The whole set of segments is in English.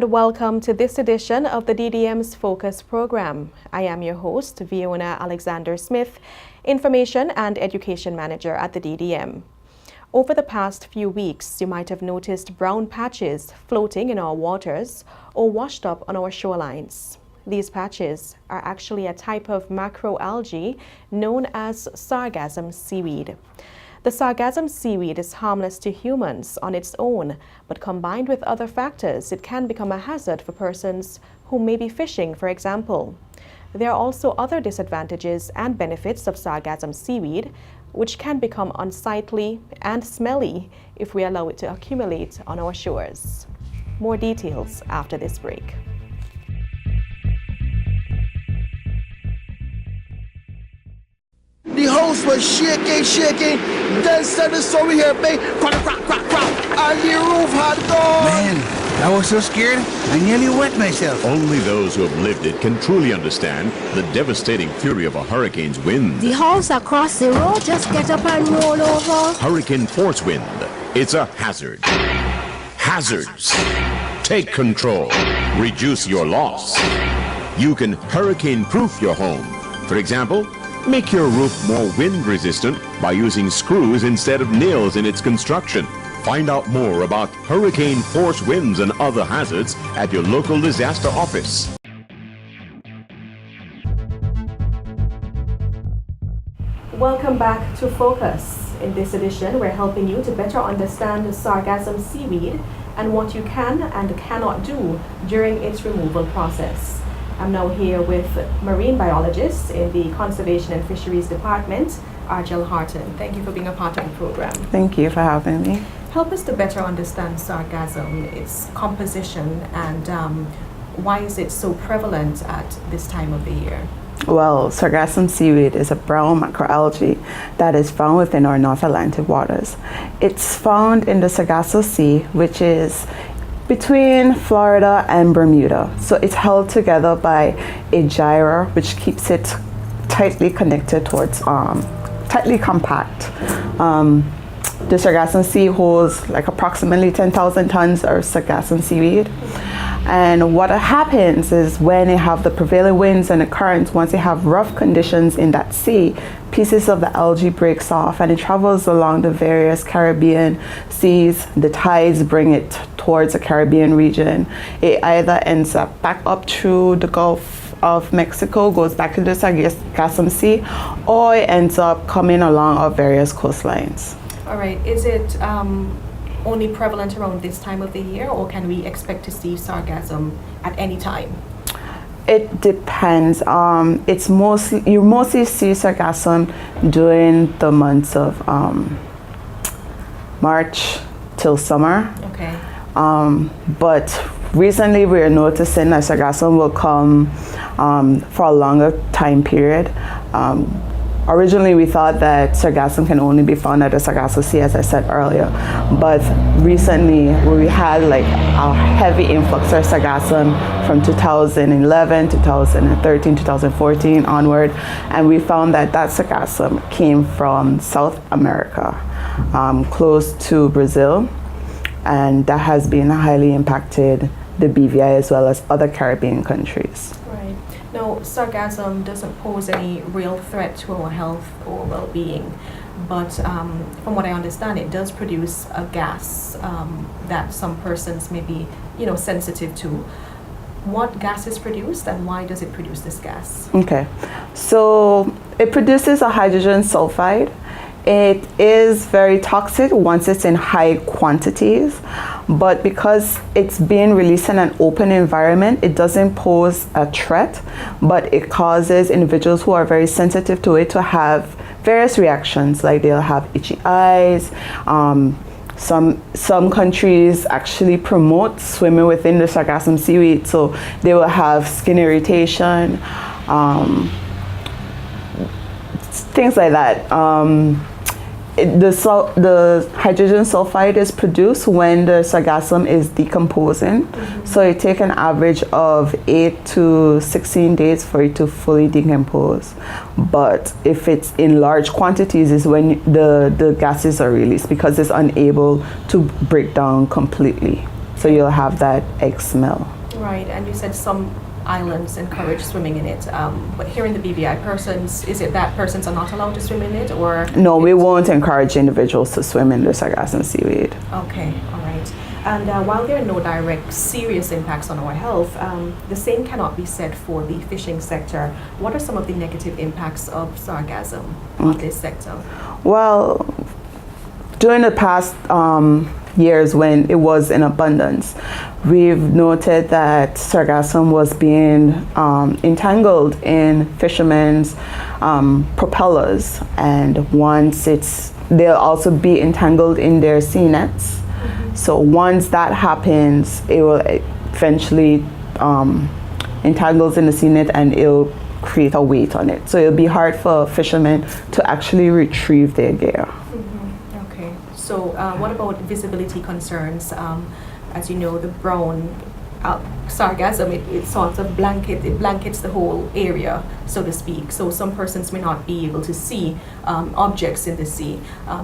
and welcome to this edition of the DDM's Focus program. I am your host, Fiona Alexander Smith, Information and Education Manager at the DDM. Over the past few weeks, you might have noticed brown patches floating in our waters or washed up on our shorelines. These patches are actually a type of macroalgae known as sargassum seaweed. The sargassum seaweed is harmless to humans on its own, but combined with other factors, it can become a hazard for persons who may be fishing, for example. There are also other disadvantages and benefits of sargassum seaweed, which can become unsightly and smelly if we allow it to accumulate on our shores. More details after this break. The house was shaking, then suddenly saw we hear bang, crack, and the roof had gone. Man, I was so scared, I nearly wet myself. Only those who have lived it can truly understand the devastating fury of a hurricane's wind. The house across the road just get up and roll over. Hurricane force wind. It's a hazard. Hazards. Take control. Reduce your loss. You can hurricane-proof your home. For example, make your roof more wind-resistant by using screws instead of nails in its construction. Find out more about hurricane force winds and other hazards at your local disaster office. Welcome back to Focus. In this edition, we're helping you to better understand sargassum seaweed and what you can and cannot do during its removal process. I'm now here with marine biologist in the Conservation and Fisheries Department, Argel Harton. Thank you for being a part of the program. Thank you for having me. Help us to better understand sargassum, its composition, and why is it so prevalent at this time of the year? Well, sargassum seaweed is a brown macroalgae that is found within our North Atlantic waters. It's found in the Sargasso Sea, which is between Florida and Bermuda. So it's held together by a gyre which keeps it tightly connected towards, tightly compact. The Sargassum Sea holds like approximately 10,000 tons of sargassum seaweed. And what happens is when you have the prevailing winds and the currents, once you have rough conditions in that sea, pieces of the algae breaks off and it travels along the various Caribbean seas. The tides bring it towards the Caribbean region. It either ends up back up through the Gulf of Mexico, goes back to the Sargassum Sea, or it ends up coming along our various coastlines. All right, is it only prevalent around this time of the year, or can we expect to see sargassum at any time? It depends. You mostly see sargassum during the months of March till summer. Okay. But recently we are noticing that sargassum will come for a longer time period. Originally, we thought that sargassum can only be found at the Sargasso Sea, as I said earlier. But recently, we had like a heavy influx of sargassum from 2011, 2013, 2014 onward. And we found that sargassum came from South America, close to Brazil. And that has been highly impacted the BVI as well as other Caribbean countries. Now, sargassum doesn't pose any real threat to our health or well-being, but from what I understand, it does produce a gas that some persons may be, sensitive to. What gas is produced, and why does it produce this gas? Okay, so it produces a hydrogen sulfide. It is very toxic once it's in high quantities, but because it's being released in an open environment, it doesn't pose a threat, but it causes individuals who are very sensitive to it to have various reactions, like they'll have itchy eyes. Some countries actually promote swimming within the sargassum seaweed, so they will have skin irritation, things like that. The hydrogen sulfide is produced when the sargassum is decomposing. Mm-hmm. So it takes an average of 8 to 16 days for it to fully decompose. But if it's in large quantities is when the gases are released, because it's unable to break down completely. So you'll have that egg smell. Right, and you said some islands encourage swimming in it, but here in the BVI persons, is it that persons are not allowed to swim in it, or? No, we won't encourage individuals to swim in the sargassum seaweed. Okay, all right. And while there are no direct serious impacts on our health, the same cannot be said for the fishing sector. What are some of the negative impacts of sargassum on this sector? Well, during the past years when it was in abundance, we've noted that sargassum was being entangled in fishermen's propellers, and they'll also be entangled in their sea nets. So once that happens, it will eventually entangles in the sea net and it'll create a weight on it. So it'll be hard for fishermen to actually retrieve their gear. Okay, so what about visibility concerns? As you know, the brown sargassum, it sort of blankets the whole area, so to speak. So some persons may not be able to see objects in the sea.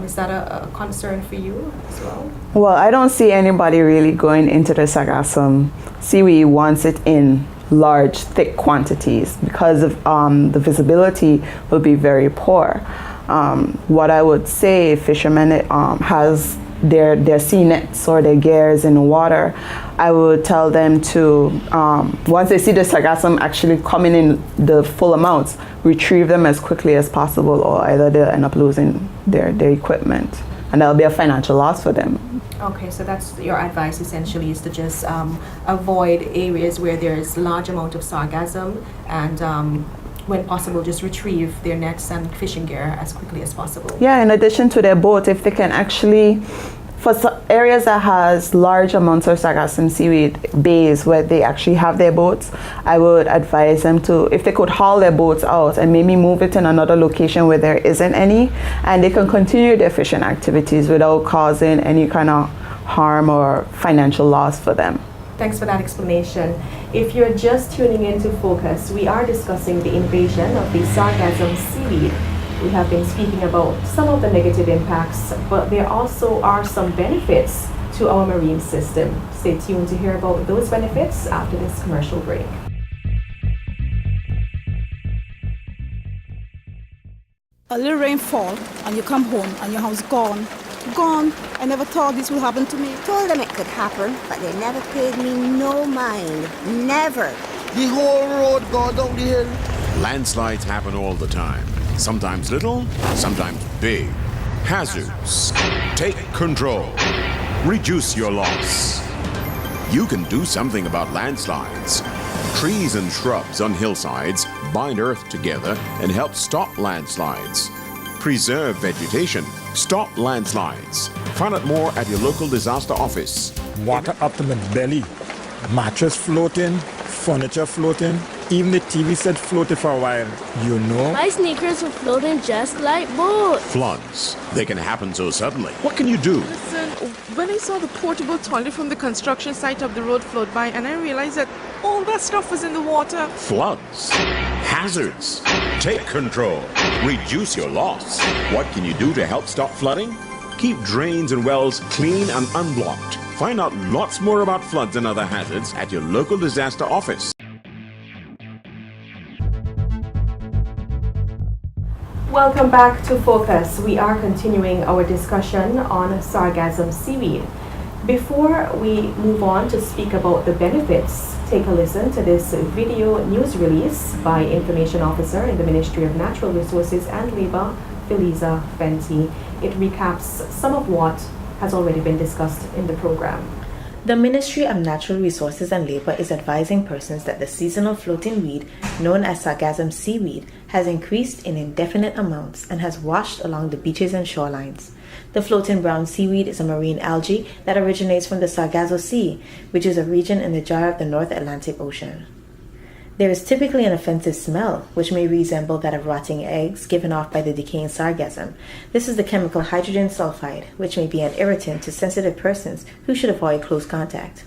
Is that a concern for you as well? Well, I don't see anybody really going into the sargassum seaweed once it's in large, thick quantities, because of the visibility will be very poor. What I would say, fishermen has their sea nets or their gears in the water, I would tell them to, once they see the sargassum actually coming in the full amounts, retrieve them as quickly as possible, or either they'll end up losing their equipment, and that'll be a financial loss for them. Okay, so that's your advice essentially, is to just avoid areas where there's large amount of sargassum, and when possible, just retrieve their nets and fishing gear as quickly as possible. Yeah, in addition to their boat, if they can actually, for areas that has large amounts of sargassum seaweed bays where they actually have their boats, I would advise them to, if they could haul their boats out and maybe move it in another location where there isn't any, and they can continue their fishing activities without causing any kind of harm or financial loss for them. Thanks for that explanation. If you're just tuning in to Focus, we are discussing the invasion of the sargassum seaweed. We have been speaking about some of the negative impacts, but there also are some benefits to our marine system. Stay tuned to hear about those benefits after this commercial break. A little rainfall and you come home and your house gone. I never thought this would happen to me. Told them it could happen, but they never paid me no mind. Never. The whole road gone down the hill. Landslides happen all the time. Sometimes little, sometimes big. Hazards. Take control. Reduce your loss. You can do something about landslides. Trees and shrubs on hillsides bind earth together and help stop landslides. Preserve vegetation. Stop landslides. Find out more at your local disaster office. Water up to my belly. Mattress floating, furniture floating, even the TV set floated for a while. You know? My sneakers were floating just like boats. Floods. They can happen so suddenly. What can you do? Listen, when I saw the portable toilet from the construction site up the road float by, and I realized that all that stuff was in the water. Floods. Hazards. Take control. Reduce your loss. What can you do to help stop flooding? Keep drains and wells clean and unblocked. Find out lots more about floods and other hazards at your local disaster office. Welcome back to Focus. We are continuing our discussion on sargassum seaweed. Before we move on to speak about the benefits, take a listen to this video news release by Information Officer in the Ministry of Natural Resources and Labour, Feliza Fenty. It recaps some of what has already been discussed in the program. The Ministry of Natural Resources and Labour is advising persons that the seasonal floating weed, known as sargassum seaweed, has increased in indefinite amounts and has washed along the beaches and shorelines. The floating brown seaweed is a marine algae that originates from the Sargasso Sea, which is a region in the jar of the North Atlantic Ocean. There is typically an offensive smell, which may resemble that of rotting eggs given off by the decaying sargassum. This is the chemical hydrogen sulfide, which may be an irritant to sensitive persons who should avoid close contact.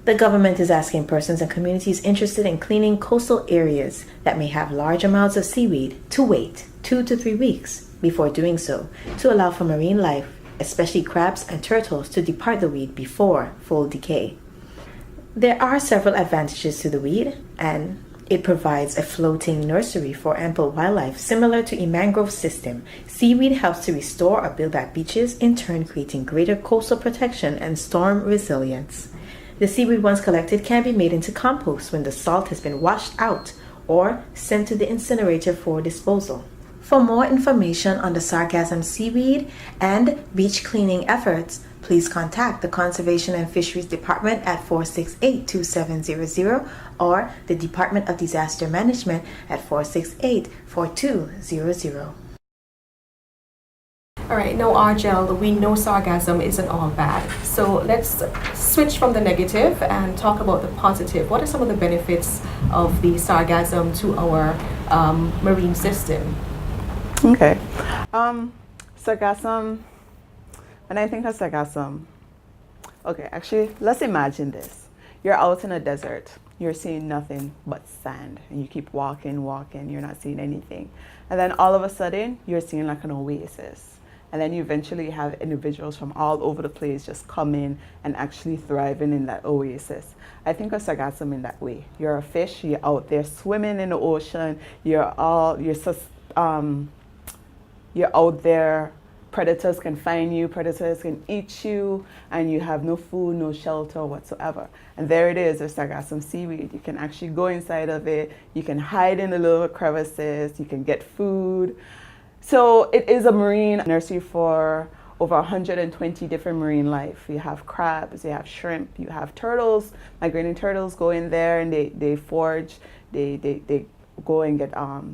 The government is asking persons and communities interested in cleaning coastal areas that may have large amounts of seaweed to wait 2 to 3 weeks before doing so, to allow for marine life, especially crabs and turtles, to depart the weed before full decay. There are several advantages to the weed, and it provides a floating nursery for ample wildlife. Similar to a mangrove system, seaweed helps to restore or build back beaches, in turn creating greater coastal protection and storm resilience. The seaweed once collected can be made into compost when the salt has been washed out or sent to the incinerator for disposal. For more information on the sargassum seaweed and beach cleaning efforts, please contact the Conservation and Fisheries Department at 468-2700 or the Department of Disaster Management at 468-4200. All right, now Argel, we know sargassum isn't all bad. So let's switch from the negative and talk about the positive. What are some of the benefits of the sargassum to our marine system? Okay. Sargassum, when I think of sargassum, okay, actually, let's imagine this. You're out in a desert. You're seeing nothing but sand. And you keep walking, you're not seeing anything. And then all of a sudden, you're seeing like an oasis. And then you eventually have individuals from all over the place just come in and actually thriving in that oasis. I think of sargassum in that way. You're a fish, you're out there swimming in the ocean, you're out there, predators can find you, predators can eat you, and you have no food, no shelter whatsoever. And there it is, there's sargassum seaweed. You can actually go inside of it, you can hide in the little crevices, you can get food. So it is a marine nursery for over 120 different marine life. You have crabs, you have shrimp, you have turtles. Migrating turtles go in there and they forage, they go and get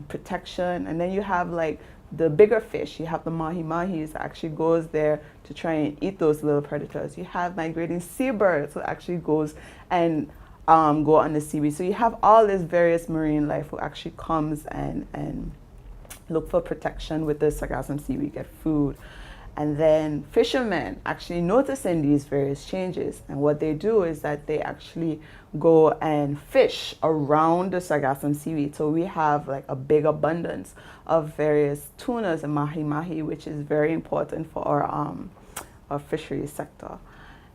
protection. And then you have like the bigger fish. You have the mahi-mahis that actually goes there to try and eat those little predators. You have migrating seabirds who actually goes and go on the seaweed. So you have all this various marine life who actually comes and look for protection with the sargassum seaweed, get food. And then fishermen actually noticing these various changes. And what they do is that they actually go and fish around the sargassum seaweed. So we have like a big abundance of various tunas and mahi-mahi, which is very important for our fisheries sector.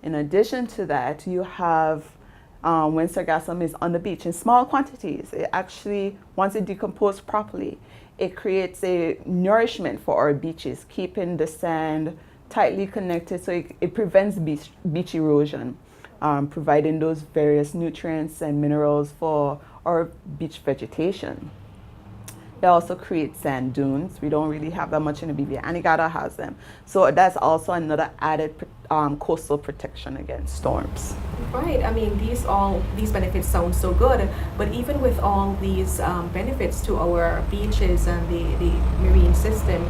In addition to that, you have when sargassum is on the beach in small quantities, it actually, once it decomposes properly, it creates a nourishment for our beaches, keeping the sand tightly connected, so it prevents beach erosion, providing those various nutrients and minerals for our beach vegetation. It also creates sand dunes. We don't really have that much in the BVI. Anegada has them. So that's also another added coastal protection against storms. Right. I mean, these benefits sound so good, but even with all these benefits to our beaches and the marine system,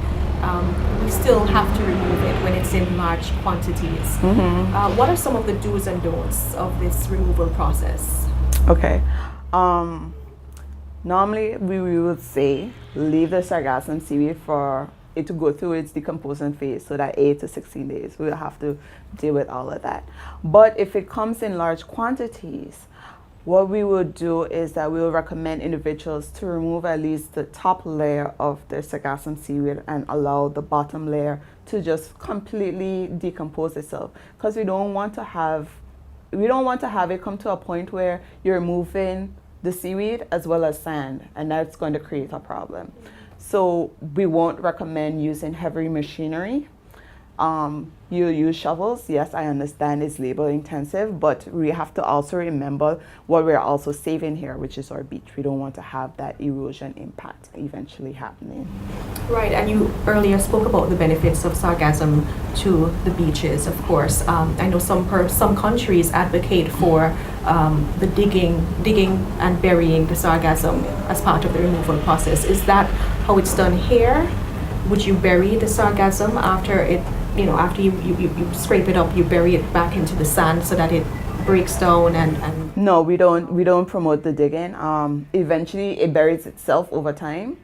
we still have to remove it when it's in large quantities. Mm-hmm. What are some of the do's and don'ts of this removal process? Okay. Normally, we would say leave the sargassum seaweed for it to go through its decomposing phase, so that 8 to 16 days. We'll have to deal with all of that. But if it comes in large quantities, what we would do is that we will recommend individuals to remove at least the top layer of the sargassum seaweed and allow the bottom layer to just completely decompose itself, because we don't want to have it come to a point where you're removing the seaweed as well as sand, and that's going to create a problem. So we won't recommend using heavy machinery. You use shovels. Yes, I understand it's labor intensive, but we have to also remember what we're also saving here, which is our beach. We don't want to have that erosion impact eventually happening. Right, and you earlier spoke about the benefits of sargassum to the beaches, of course. I know some countries advocate for the digging and burying the sargassum as part of the removal process. Is that how it's done here? Would you bury the sargassum after you scrape it up, you bury it back into the sand so that it breaks down and... No, we don't promote the digging. Eventually it buries itself over time.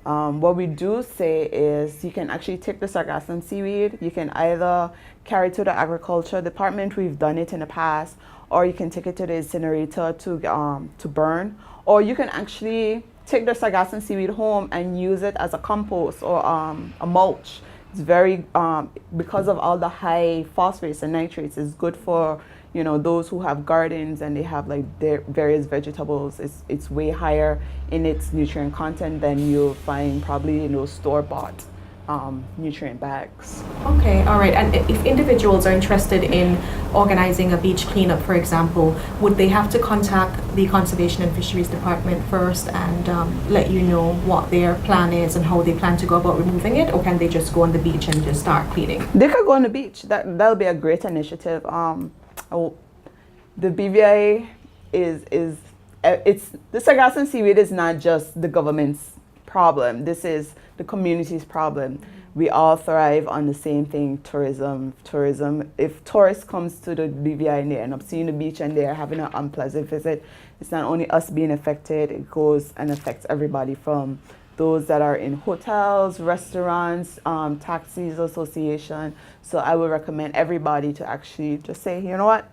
What we do say is you can actually take the sargassum seaweed, you can either carry it to the agriculture department, we've done it in the past, or you can take it to the incinerator to burn, or you can actually take the sargassum seaweed home and use it as a compost or a mulch, It's very, because of all the high phosphates and nitrates, it's good for, you know, those who have gardens and they have like their various vegetables. It's way higher in its nutrient content than you'll find probably in those store-bought nutrient bags. Okay, all right. And if individuals are interested in organizing a beach cleanup, for example, would they have to contact the Conservation and Fisheries Department first and let you know what their plan is and how they plan to go about removing it, or can they just go on the beach and just start cleaning? They could go on the beach. That'll be a great initiative. The BVI it's the sargassum seaweed is not just the government's problem. This is the community's problem. We all thrive on the same thing, tourism. If tourists comes to the BVI and they end up seeing the beach and they're having an unpleasant visit, it's not only us being affected, it goes and affects everybody, from those that are in hotels, restaurants, taxis association. So I would recommend everybody to actually just say, you know what,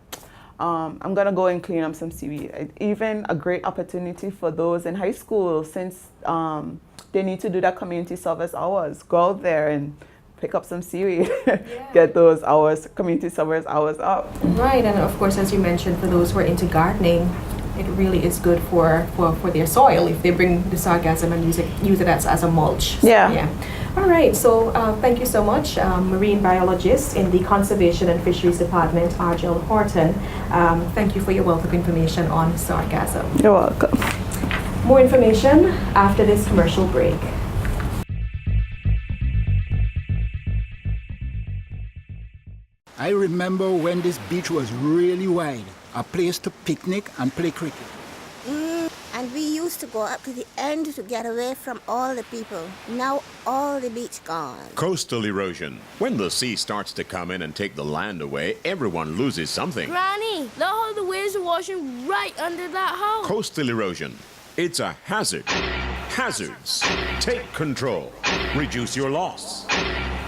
I'm gonna go and clean up some seaweed. Even a great opportunity for those in high school, since they need to do that community service hours. Go out there and pick up some seaweed, get those hours, community service hours up. Right, and of course, as you mentioned, for those who are into gardening, it really is good for their soil if they bring the sargassum and use it as a mulch. Yeah. All right, so thank you so much, marine biologist in the Conservation and Fisheries Department, Argel Horton. Thank you for your wealth of information on sargassum. You're welcome. More information after this commercial break. I remember when this beach was really wide, a place to picnic and play cricket. And we used to go up to the end to get away from all the people. Now all the beach gone. Coastal erosion. When the sea starts to come in and take the land away, everyone loses something. Granny, look how the waves are washing right under that house. Coastal erosion. It's a hazard. Hazards. Take control. Reduce your loss.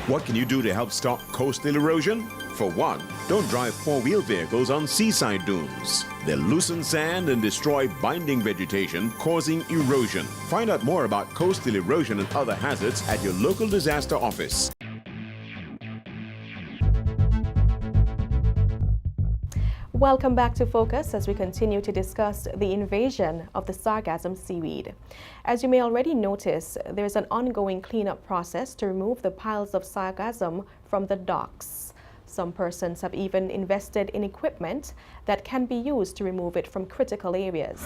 What can you do to help stop coastal erosion? For one, don't drive four-wheel vehicles on seaside dunes. They loosen sand and destroy binding vegetation, causing erosion. Find out more about coastal erosion and other hazards at your local disaster office. Welcome back to Focus as we continue to discuss the invasion of the sargassum seaweed. As you may already notice, there's an ongoing cleanup process to remove the piles of sargassum from the docks. Some persons have even invested in equipment that can be used to remove it from critical areas.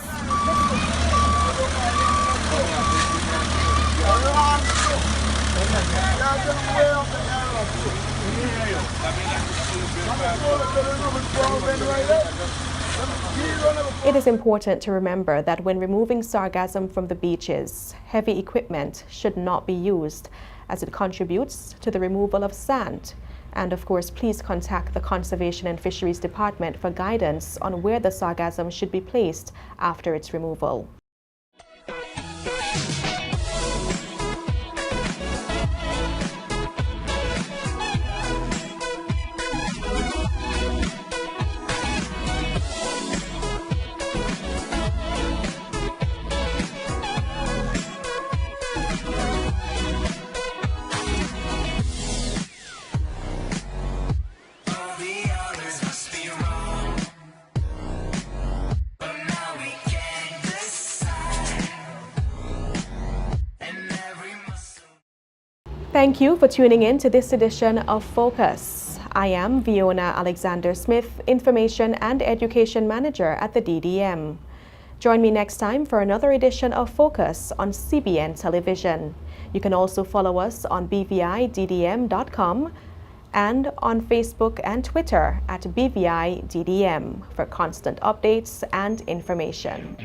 It is important to remember that when removing sargassum from the beaches, heavy equipment should not be used, as it contributes to the removal of sand. And of course, please contact the Conservation and Fisheries Department for guidance on where the sargassum should be placed after its removal. Thank you for tuning in to this edition of Focus. I am Fiona Alexander Smith, Information and Education Manager at the DDM. Join me next time for another edition of Focus on CBN Television. You can also follow us on bviddm.com and on Facebook and Twitter at BVI DDM for constant updates and information.